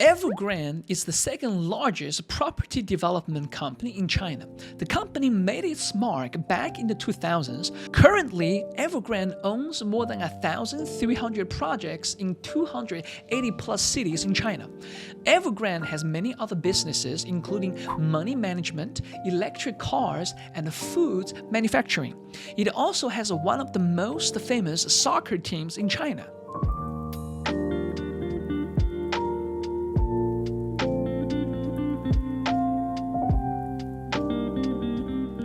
Evergrande is the second largest property development company in China. The company made its mark back in the 2000s. Currently, Evergrande owns more than 1,300 projects in 280 plus cities in China. Evergrande has many other businesses including money management, electric cars, and food manufacturing. It also has one of the most famous soccer teams in China.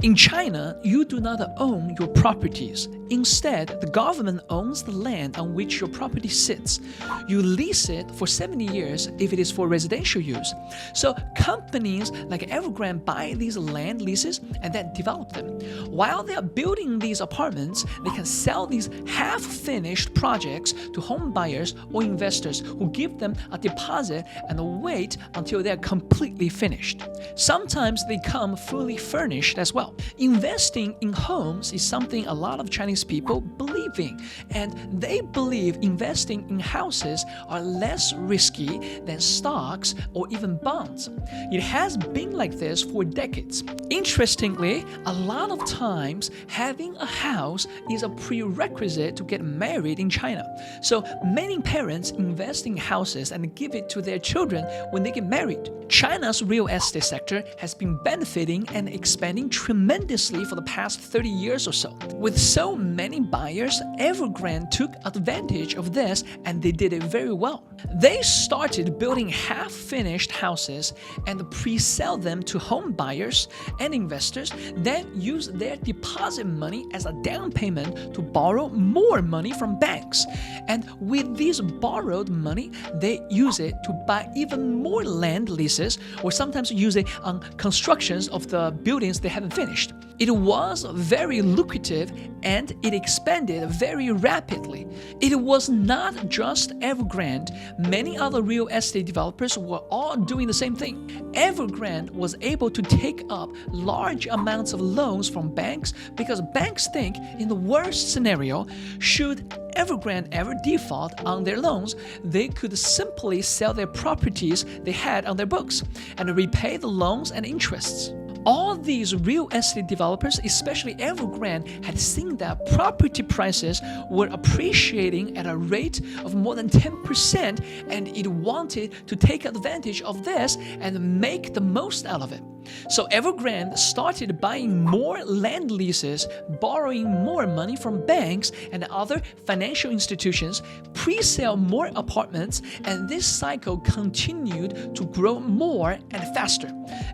In China, you do not own your properties. Instead, the government owns the land on which your property sits. You lease it for 70 years if it is for residential use. So companies like Evergrande buy these land leases and then develop them. While they are building these apartments, they can sell these half-finished projects to home buyers or investors who give them a deposit and wait until they are completely finished. Sometimes they come fully furnished as well. Investing in homes is something a lot of Chinese people believe in, and they believe investing in houses are less risky than stocks or even bonds. It has been like this for decades. Interestingly, a lot of times having a house is a prerequisite to get married in China. So many parents invest in houses and give it to their children when they get married. China's real estate sector has been benefiting and expanding tremendously for the past 30 years or so. With so many buyers, Evergrande took advantage of this and they did it very well. They started building half-finished houses and pre-sell them to home buyers and investors, then use their deposit money as a down payment to borrow more money from banks. And with this borrowed money, they use it to buy even more land leases or sometimes use it on constructions of the buildings they haven't finished. It was very lucrative and it expanded very rapidly. It was not just Evergrande. Many other real estate developers were all doing the same thing. Evergrande was able to take up large amounts of loans from banks because banks think in the worst scenario, should Evergrande ever default on their loans, they could simply sell their properties they had on their books and repay the loans and interests. All these real estate developers, especially Evergrande, had seen that property prices were appreciating at a rate of more than 10%, and it wanted to take advantage of this and make the most out of it. So Evergrande started buying more land leases, borrowing more money from banks and other financial institutions, pre-sell more apartments, and this cycle continued to grow more and faster.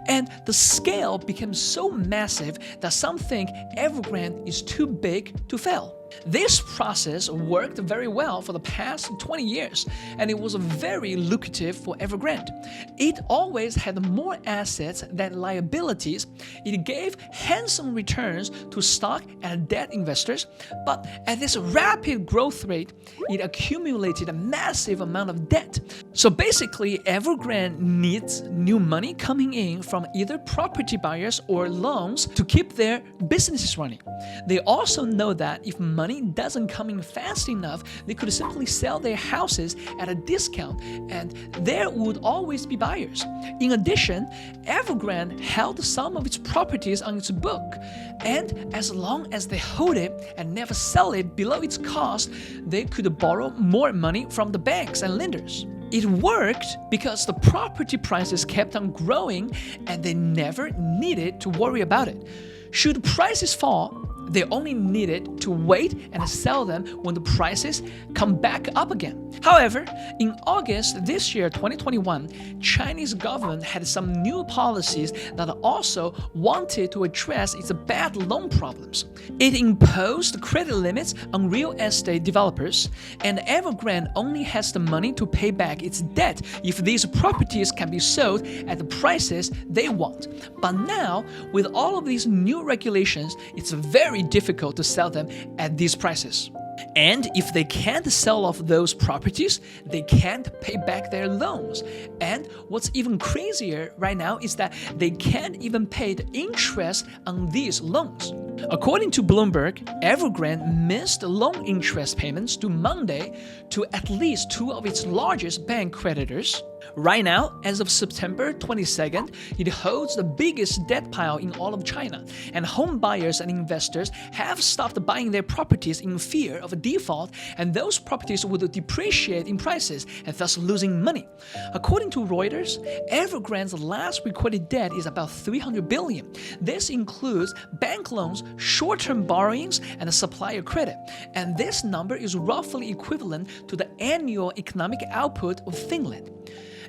And the scale became so massive that some think Evergrande is too big to fail. This process worked very well for the past 20 years, and it was very lucrative for Evergrande. It always had more assets than liabilities. It gave handsome returns to stock and debt investors, but at this rapid growth rate, it accumulated a massive amount of debt. So basically, Evergrande needs new money coming in from either property buyers or loans to keep their businesses running. They also know that if money doesn't come in fast enough, they could simply sell their houses at a discount and there would always be buyers. In addition, Evergrande held some of its properties on its book, and as long as they hold it and never sell it below its cost, they could borrow more money from the banks and lenders. It worked because the property prices kept on growing and they never needed to worry about it. Should prices fall, they only needed to wait and sell them when the prices come back up again. However, in August this year, 2021, Chinese government had some new policies that also wanted to address its bad loan problems. It imposed credit limits on real estate developers, and Evergrande only has the money to pay back its debt if these properties can be sold at the prices they want. But now, with all of these new regulations, it's very difficult to sell them at these prices. And if they can't sell off those properties, they can't pay back their loans. And what's even crazier right now is that they can't even pay the interest on these loans. According to Bloomberg, Evergrande missed loan interest payments to Monday to at least two of its largest bank creditors. Right now, as of September 22nd, it holds the biggest debt pile in all of China, and home buyers and investors have stopped buying their properties in fear of a default, and those properties would depreciate in prices and thus losing money. According to Reuters, Evergrande's last recorded debt is about 300 billion. This includes bank loans, short-term borrowings, and a supplier credit, and this number is roughly equivalent to the annual economic output of Finland.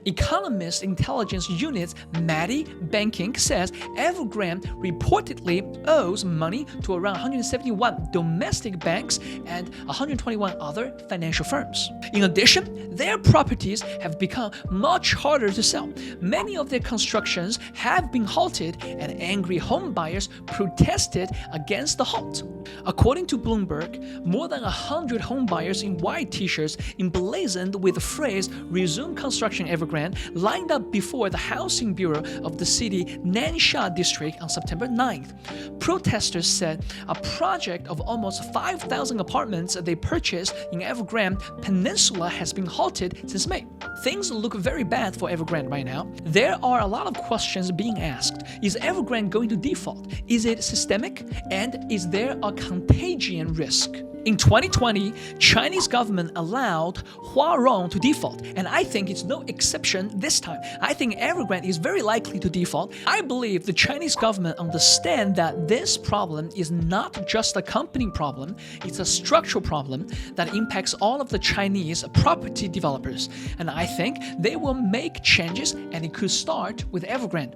Economist intelligence unit's Maddie Banking says Evergrande reportedly owes money to around 171 domestic banks and 121 other financial firms. In addition, their properties have become much harder to sell. Many of their constructions have been halted, and angry home buyers protested against the halt. According to Bloomberg, more than 100 home buyers in white t-shirts emblazoned with the phrase "Resume construction Evergrande" lined up before the Housing Bureau of the city Nansha district on September 9th. Protesters said a project of almost 5,000 apartments they purchased in Evergrande Peninsula has been halted since May. Things look very bad for Evergrande right now. There are a lot of questions being asked. Is Evergrande going to default? Is it systemic? And is there a contagion risk? In 2020, Chinese government allowed Huarong to default, and I think it's no exception this time. I think Evergrande is very likely to default. I believe the Chinese government understands that this problem is not just a company problem, it's a structural problem that impacts all of the Chinese property developers. And I think they will make changes, and it could start with Evergrande.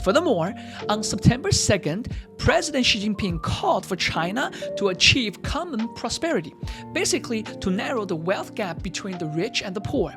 Furthermore, on September 2nd, President Xi Jinping called for China to achieve common prosperity, basically to narrow the wealth gap between the rich and the poor.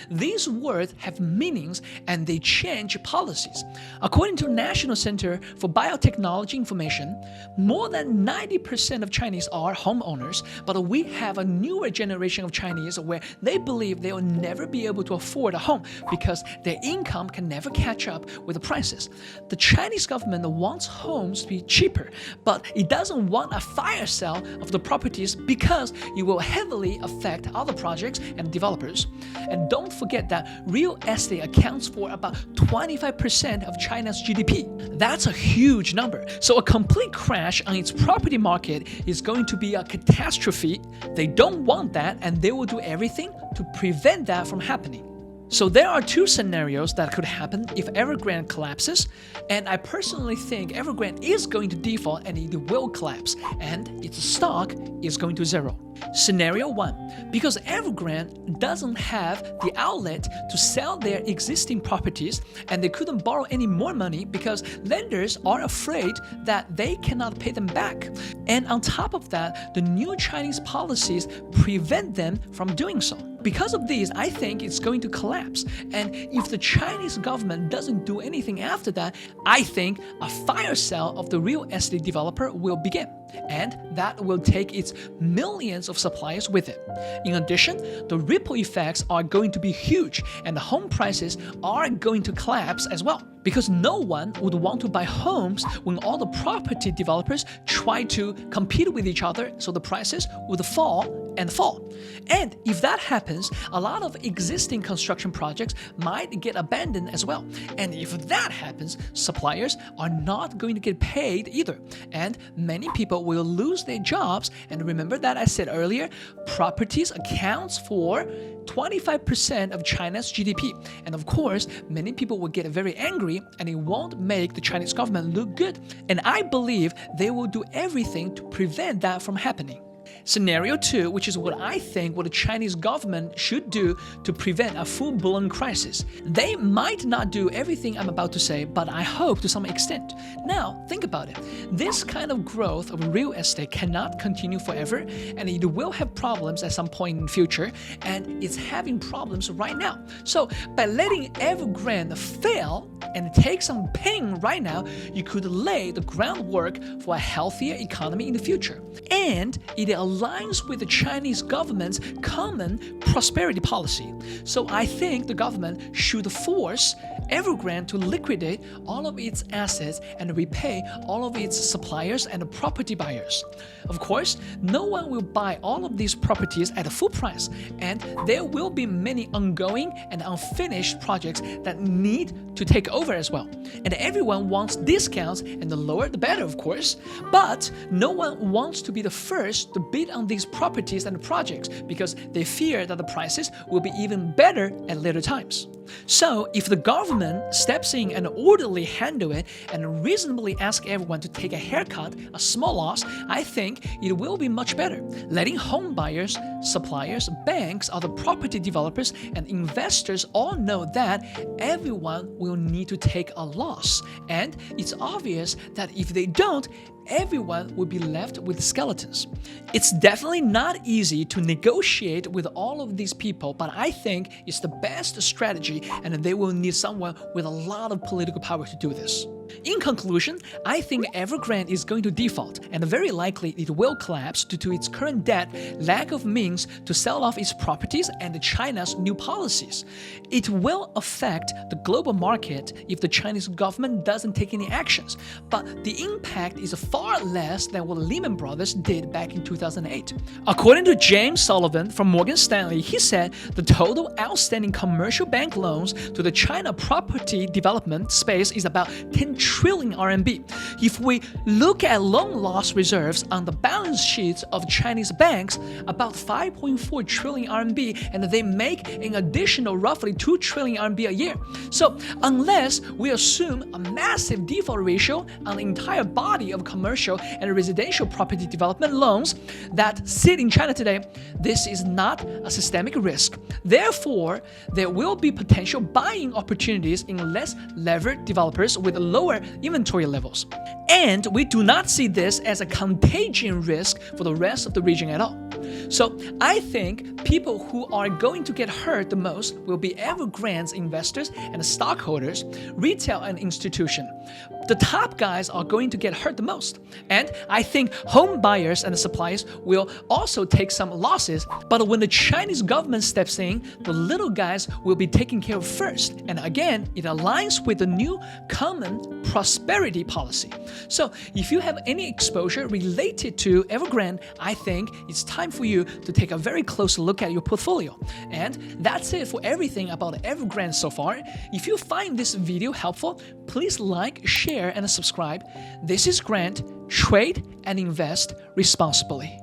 These words have meanings and they change policies. According to National Center for Biotechnology Information, more than 90% of Chinese are homeowners, but we have a newer generation of Chinese where they believe they will never be able to afford a home because their income can never catch up with the prices. The Chinese government wants homes to be cheaper, but it doesn't want a fire sale of the properties because it will heavily affect other projects and developers. And don't forget that real estate accounts for about 25% of China's GDP. That's a huge number. So a complete crash on its property market is going to be a catastrophe. They don't want that, and they will do everything to prevent that from happening. So there are two scenarios that could happen if Evergrande collapses, and I personally think Evergrande is going to default and it will collapse, and its stock is going to zero. Scenario 1. Because Evergrande doesn't have the outlet to sell their existing properties and they couldn't borrow any more money because lenders are afraid that they cannot pay them back. And on top of that, the new Chinese policies prevent them from doing so. Because of these, I think it's going to collapse. And if the Chinese government doesn't do anything after that, I think a fire sale of the real estate developer will begin. And that will take its millions of suppliers with it. In addition, the ripple effects are going to be huge and the home prices are going to collapse as well. Because no one would want to buy homes when all the property developers try to compete with each other, so the prices would fall and fall. And if that happens, a lot of existing construction projects might get abandoned as well. And if that happens, suppliers are not going to get paid either. And many people will lose their jobs. And remember that I said earlier, properties accounts for 25% of China's GDP. And of course, many people will get very angry and it won't make the Chinese government look good. And I believe they will do everything to prevent that from happening. Scenario 2, which is what I think what the Chinese government should do to prevent a full-blown crisis. They might not do everything I'm about to say, but I hope to some extent. Now, think about it. This kind of growth of real estate cannot continue forever, and it will have problems at some point in the future, and it's having problems right now. So, by letting Evergrande fail and take some pain right now, you could lay the groundwork for a healthier economy in the future. And it allows aligns with the Chinese government's common prosperity policy. So I think the government should force Evergrande to liquidate all of its assets and repay all of its suppliers and property buyers. Of course, no one will buy all of these properties at a full price, and there will be many ongoing and unfinished projects that need to take over as well. And everyone wants discounts, and the lower the better, of course. But no one wants to be the first to bid on these properties and projects because they fear that the prices will be even better at later times. So if the government steps in and orderly handle it and reasonably ask everyone to take a haircut, a small loss, I think it will be much better. Letting home buyers, suppliers, banks, other property developers, and investors all know that everyone will need to take a loss. And it's obvious that if they don't, everyone will be left with skeletons. It's definitely not easy to negotiate with all of these people, but I think it's the best strategy, and they will need someone with a lot of political power to do this. In conclusion, I think Evergrande is going to default, and very likely it will collapse due to its current debt, lack of means to sell off its properties, and China's new policies. It will affect the global market if the Chinese government doesn't take any actions, but the impact is far less than what Lehman Brothers did back in 2008. According to James Sullivan from Morgan Stanley, he said the total outstanding commercial bank loans to the China property development space is about 10 trillion RMB. If we look at loan loss reserves on the balance sheets of Chinese banks, about 5.4 trillion RMB, and they make an additional roughly 2 trillion RMB a year. So unless we assume a massive default ratio on the entire body of commercial and residential property development loans that sit in China today, this is not a systemic risk. Therefore, there will be potential buying opportunities in less levered developers with lower inventory levels. And we do not see this as a contagion risk for the rest of the region at all. So I think people who are going to get hurt the most will be Evergrande's investors and stockholders, retail and institution. The top guys are going to get hurt the most. And I think home buyers and suppliers will also take some losses, but when the Chinese government steps in, the little guys will be taken care of first. And again, it aligns with the new common prosperity policy. So if you have any exposure related to Evergrande, I think it's time for you to take a very close look at your portfolio. And that's it for everything about Evergrande so far. If you find this video helpful, please like, share, and subscribe. This is Grant. Trade and invest responsibly.